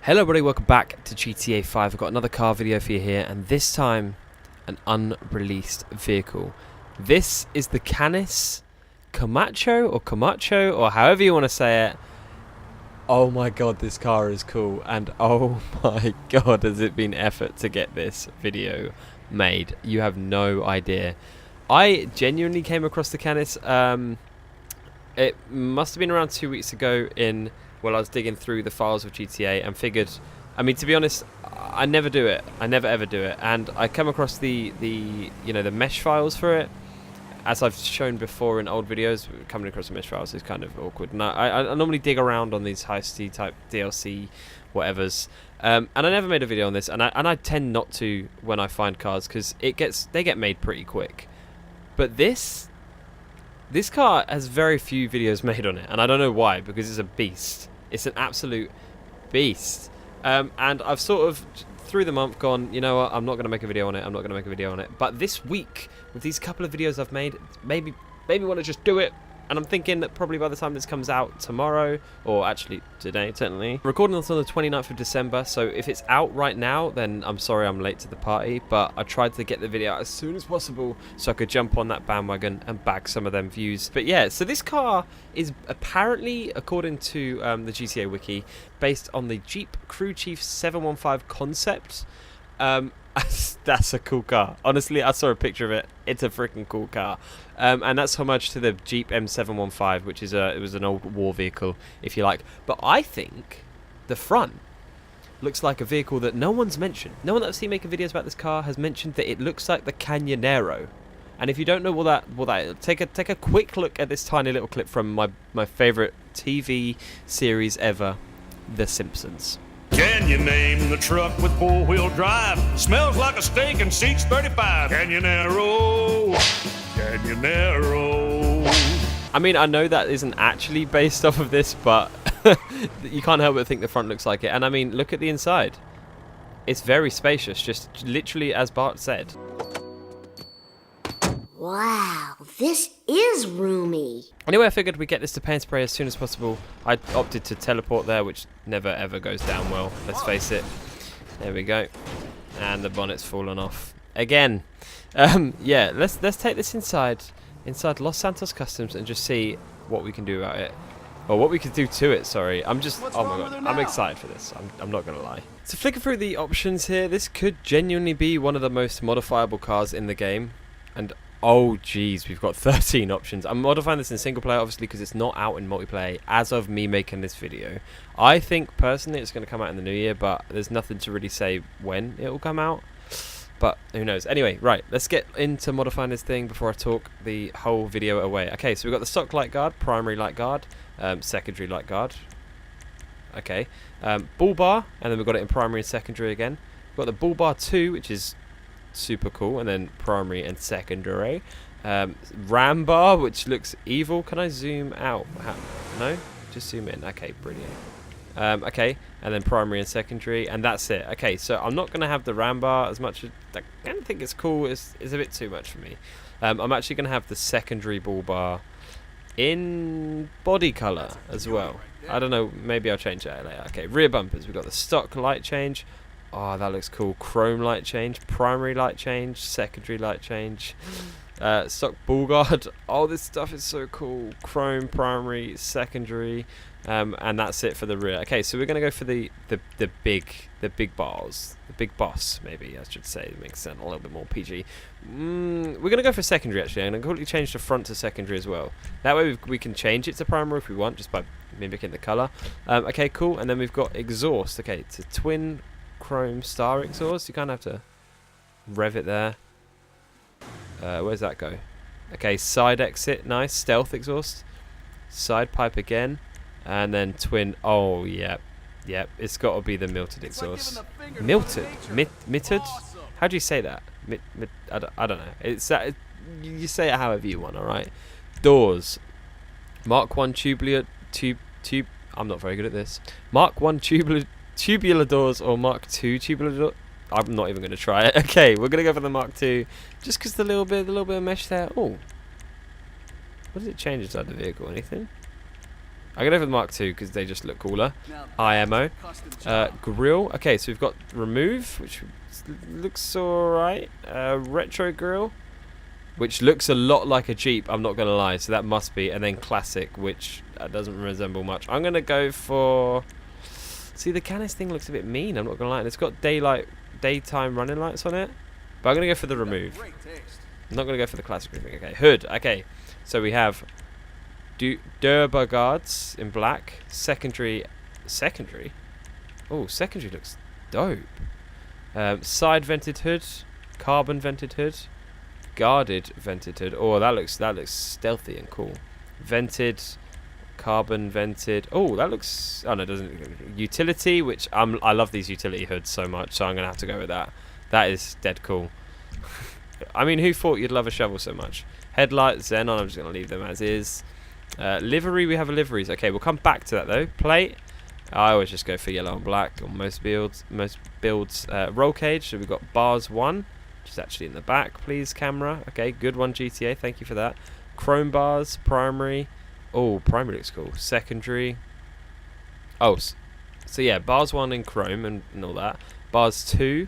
Hello everybody, welcome back to GTA 5. I've got another car video for you here, and this time an unreleased vehicle. This is the Canis Kamacho or however you want to say it. Oh my god, this car is cool, and oh my god, has it been effort to get this video made. You have no idea. I genuinely came across the Canis, it must have been around 2 weeks ago while I was digging through the files of GTA and figured, I mean, to be honest, I never do it. I never ever do it. And I come across the mesh files for it. As I've shown before in old videos, coming across the mesh files is kind of awkward. And I normally dig around on these heisty type DLC whatevers. And I never made a video on this, and I tend not to when I find cars because they get made pretty quick. But this car has very few videos made on it, and I don't know why, because it's a beast. It's an absolute beast. And I've sort of, through the month, gone, you know what, I'm not going to make a video on it, I'm not going to make a video on it. But this week, with these couple of videos I've made, maybe want to just do it. And I'm thinking that probably by the time this comes out tomorrow, or actually today, technically. Recording this on the 29th of December, so if it's out right now, then I'm sorry I'm late to the party, but I tried to get the video out as soon as possible so I could jump on that bandwagon and bag some of them views. But yeah, so this car is apparently, according to the GTA Wiki, based on the Jeep Crew Chief 715 concept. That's a cool car. Honestly, I saw a picture of it. It's a freaking cool car. And that's homage to the Jeep M715, which is it was an old war vehicle, if you like. But I think the front looks like a vehicle that no one's mentioned. No one that I've seen making videos about this car has mentioned that it looks like the Camionero. And if you don't know what that is, take a quick look at this tiny little clip from my favorite TV series ever, The Simpsons. Can you name the truck with four-wheel drive? Smells like a steak and seats 35. Camionero, Camionero. I mean, I know that isn't actually based off of this, but you can't help but think the front looks like it. And I mean, look at the inside. It's very spacious, just literally as Bart said. Wow, this is roomy. Anyway, I figured we'd get this to paint spray as soon as possible. I opted to teleport there, which never ever goes down well, let's face it. There we go. And the bonnet's fallen off again. Yeah, let's take this inside Los Santos Customs and just see what we can do about it. Or what we could do to it, sorry. Oh my god, I'm excited for this. I'm not going to lie. So flicking through the options here, this could genuinely be one of the most modifiable cars in the game. And oh geez, we've got 13 options. I'm modifying this in single player obviously because it's not out in multiplayer as of me making this video. I think personally it's going to come out in the new year, but there's nothing to really say when it will come out. But who knows. Anyway, right, let's get into modifying this thing before I talk the whole video away. Okay, so we've got the stock light guard, primary light guard, secondary light guard. Okay, bull bar, and then we've got it in primary and secondary again. We've got the bull bar 2, which is super cool, and then primary and secondary. Ram bar, which looks evil. Can I zoom out? No, just zoom in. Okay, brilliant. Okay, and then primary and secondary, and that's it. Okay, so I'm not gonna have the ram bar as much as I don't think it's cool. It's a bit too much for me. I'm actually gonna have the secondary bull bar in body color as well. I don't know, maybe I'll change that later. Okay, rear bumpers, we've got the stock light change. Oh, that looks cool. Chrome light change, primary light change, secondary light change, stock bull guard. Oh, this stuff is so cool. Chrome, primary, secondary, and that's it for the rear. Okay, so we're gonna go for the big bars, the big boss, maybe I should say. It makes it a little bit more PG. We're gonna go for secondary actually. I'm gonna completely change the front to secondary as well. That way we can change it to primary if we want, just by mimicking the color. Okay, cool. And then we've got exhaust. Okay, it's a twin chrome star exhaust. You kind of have to rev it there. Where's that go? Okay, side exit, nice. Stealth exhaust, side pipe again, and then twin. Oh yeah, it's got to be the milted exhaust. Milted, mitted. How do you say that? I don't know. It's that you say it however you want. All right. Doors. Mark 1 tubular tube. I'm not very good at this. Mark 1 tubular doors or Mark 2 tubular doors. I'm not even going to try it. Okay, we're going to go for the Mark 2 just because the little bit of mesh there. Oh, what does it change inside the vehicle? Anything? I'm gonna go for the Mark II because they just look cooler. IMO. Grill. Okay, so we've got remove, which looks alright. Retro grill, which looks a lot like a Jeep, I'm not gonna lie, so that must be. And then classic, which doesn't resemble much. I'm gonna go for... See, the Canis thing looks a bit mean, I'm not gonna lie. And it's got daytime running lights on it. But I'm gonna go for the remove. I'm not gonna go for the classic thing. Okay, hood. Okay, so we have Durbar guards in black. Secondary. Oh, secondary looks dope. Side vented hood, carbon vented hood, guarded vented hood. Oh, that looks stealthy and cool. Vented, carbon vented. Oh, that looks. Oh no, it doesn't. Utility, which I love these utility hoods so much, so I'm gonna have to go with that. That is dead cool. I mean, who thought you'd love a shovel so much? Headlights, xenon. I'm just gonna leave them as is. Livery, we have a liveries. Okay, we'll come back to that though. Plate. I always just go for yellow and black on most builds. Roll cage. So we've got bars 1, which is actually in the back. Please, camera. Okay, good one, GTA. Thank you for that. Chrome bars, primary. Oh, primary looks cool. Secondary. Oh, so yeah, bars 1 in chrome and all that. Bars 2,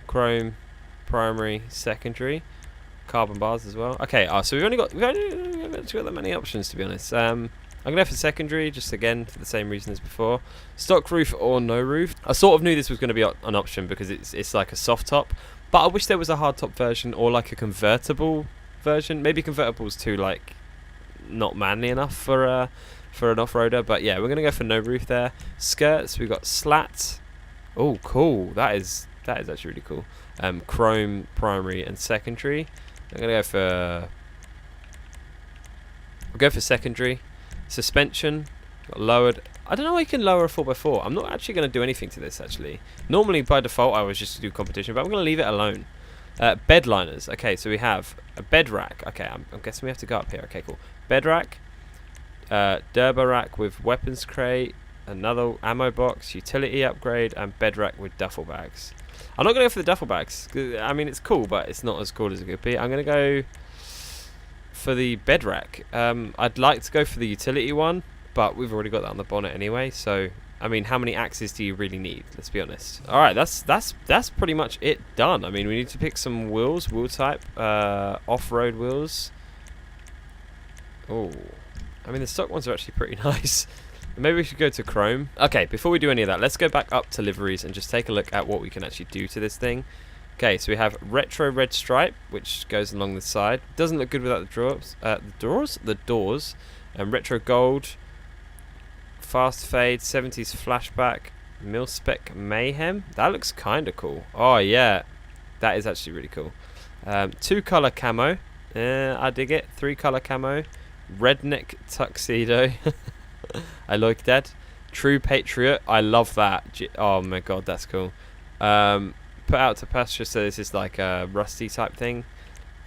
chrome, primary, secondary. Carbon bars as well. Okay, so we've only got that many options, to be honest. I'm gonna go for secondary, just again for the same reason as before. Stock roof or no roof. I sort of knew this was going to be an option because it's like a soft top, but I wish there was a hard top version or like a convertible version. Maybe convertible's too like not manly enough for an off-roader, but yeah, we're gonna go for no roof there. Skirts, we've got slat. Oh, cool. That is actually really cool. Chrome, primary, and secondary. I'm gonna go for secondary. Suspension, got lowered. I don't know why you can lower a 4x4. I'm not actually going to do anything to this, actually. Normally, by default, I was just to do competition, but I'm going to leave it alone. Bedliners. Okay, so we have a bed rack. Okay, I'm guessing we have to go up here. Okay, cool. Bed rack. Durbar rack with weapons crate. Another ammo box. Utility upgrade. And bed rack with duffel bags. I'm not going to go for the duffel bags. I mean, it's cool, but it's not as cool as it could be. I'm going to go for the bed rack. I'd like to go for the utility one, but we've already got that on the bonnet anyway, so I mean, how many axes do you really need? Let's be honest. Alright, that's pretty much it done. I mean, we need to pick some wheel type, off-road wheels. Oh, I mean, the stock ones are actually pretty nice. Maybe we should go to chrome. Okay, before we do any of that, let's go back up to liveries and just take a look at what we can actually do to this thing. Okay, so we have retro red stripe, which goes along the side. Doesn't look good without the doors. And retro gold, fast fade, 70s flashback, mil spec mayhem. That looks kind of cool. Oh yeah, that is actually really cool. 2-color camo. I dig it. 3-color camo. Redneck tuxedo. I like that. True patriot. I love that. Oh my god, that's cool. Put out to pasture, so this is like a rusty type thing.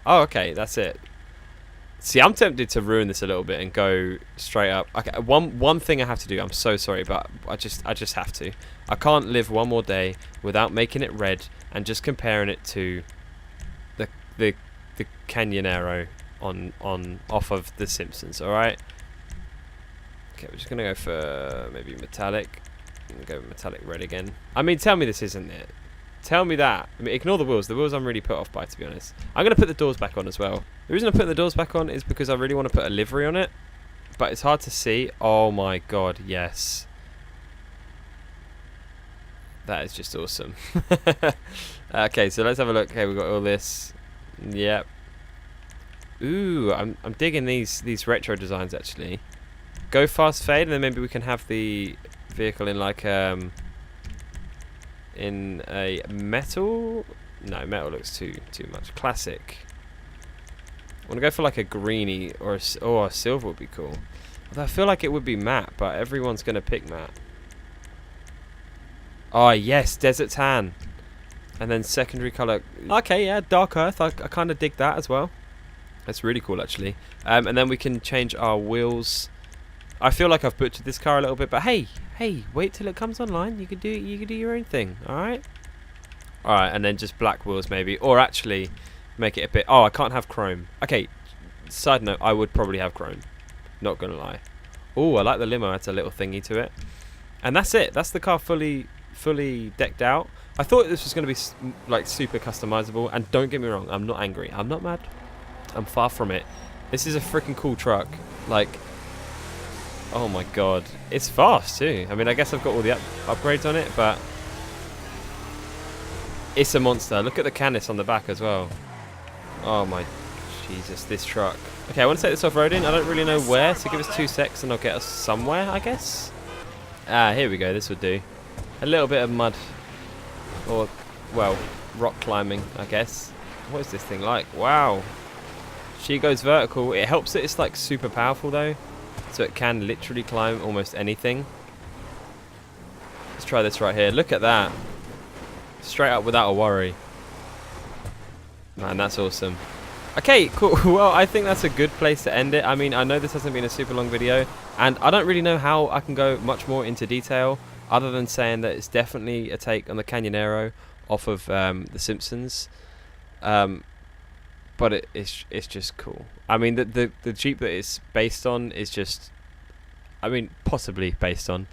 Oh, okay, that's it. See, I'm tempted to ruin this a little bit and go straight up. Okay, one thing I have to do. I'm so sorry, but I just have to. I can't live one more day without making it red and just comparing it to the Canyonero off of The Simpsons. All right. Okay, we're just gonna go for maybe metallic. Go with metallic red again. I mean, tell me this isn't it. Tell me that. I mean, ignore the wheels. The wheels I'm really put off by, to be honest. I'm going to put the doors back on as well. The reason I'm putting the doors back on is because I really want to put a livery on it. But it's hard to see. Oh my god, yes. That is just awesome. Okay, so let's have a look. Okay, we've got all this. Yep. Ooh, I'm digging these retro designs, actually. Go fast fade, and then maybe we can have the vehicle in like... in a metal. No, metal looks too much. Classic. I want to go for like a greeny or a silver would be cool. Although I feel like it would be matte, but everyone's going to pick matte. Oh yes, desert tan. And then secondary color. Okay, yeah, dark earth. I kind of dig that as well. That's really cool, actually. And then we can change our wheels. I feel like I've butchered this car a little bit, but hey, wait till it comes online. You could do your own thing, all right? All right, and then just black wheels maybe, or actually make it a bit. Oh, I can't have chrome. Okay. Side note, I would probably have chrome. Not gonna lie. Oh, I like the limo. It's a little thingy to it. And that's it. That's the car fully decked out. I thought this was going to be like super customizable. And don't get me wrong, I'm not angry. I'm not mad. I'm far from it. This is a freaking cool truck. Like, oh my god. It's fast too. I mean, I guess I've got all the upgrades on it, but it's a monster. Look at the Canis on the back as well. Oh my Jesus, this truck. Okay, I want to take this off-roading. I don't really know where, so give us 2 secs and I'll get us somewhere, I guess. Ah, here we go. This would do. A little bit of mud. Or, well, rock climbing, I guess. What is this thing like? Wow. She goes vertical. It helps that it's like super powerful though. So it can literally climb almost anything. Let's try this right here. Look at that. Straight up without a worry. Man, that's awesome. Okay, cool. Well, I think that's a good place to end it. I mean, I know this hasn't been a super long video, and I don't really know how I can go much more into detail, other than saying that it's definitely a take on the Canyonero off of The Simpsons. But it's just cool. I mean, the Jeep that it's based on is just, I mean, possibly based on,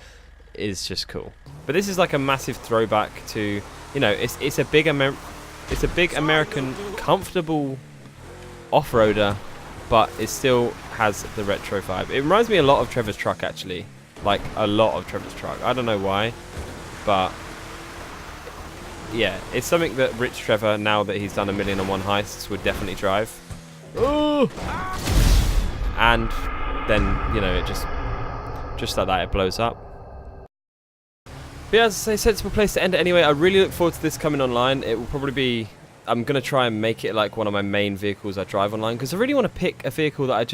is just cool. But this is like a massive throwback to, you know, it's a big American comfortable off-roader, but it still has the retro vibe. It reminds me a lot of Trevor's truck, actually. Like, a lot of Trevor's truck. I don't know why, but yeah, it's something that Rich Trevor, now that he's done 1,000,001 heists, would definitely drive. Ooh! And then, you know, it just like that, it blows up. But yeah, as I say, sensible place to end it anyway. I really look forward to this coming online. It will probably be, I'm going to try and make it like one of my main vehicles I drive online, because I really want to pick a vehicle that I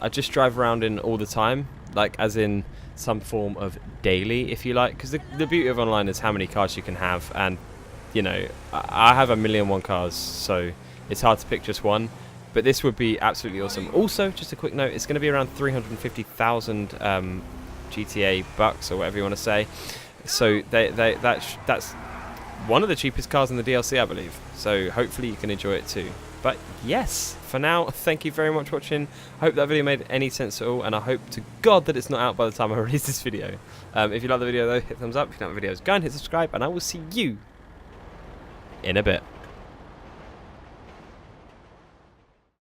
just drive around in all the time, like as in some form of daily, if you like, because the beauty of online is how many cars you can have, and you know, I have 1,000,001 cars, so it's hard to pick just one, but this would be absolutely awesome. Also, just a quick note, it's going to be around 350,000 GTA bucks, or whatever you want to say. So that's one of the cheapest cars in the DLC, I believe. So hopefully you can enjoy it too. But yes, for now, thank you very much for watching. I hope that video made any sense at all, and I hope to God that it's not out by the time I release this video. If you like the video though, hit thumbs up. If you like the videos, go and hit subscribe, and I will see you in a bit.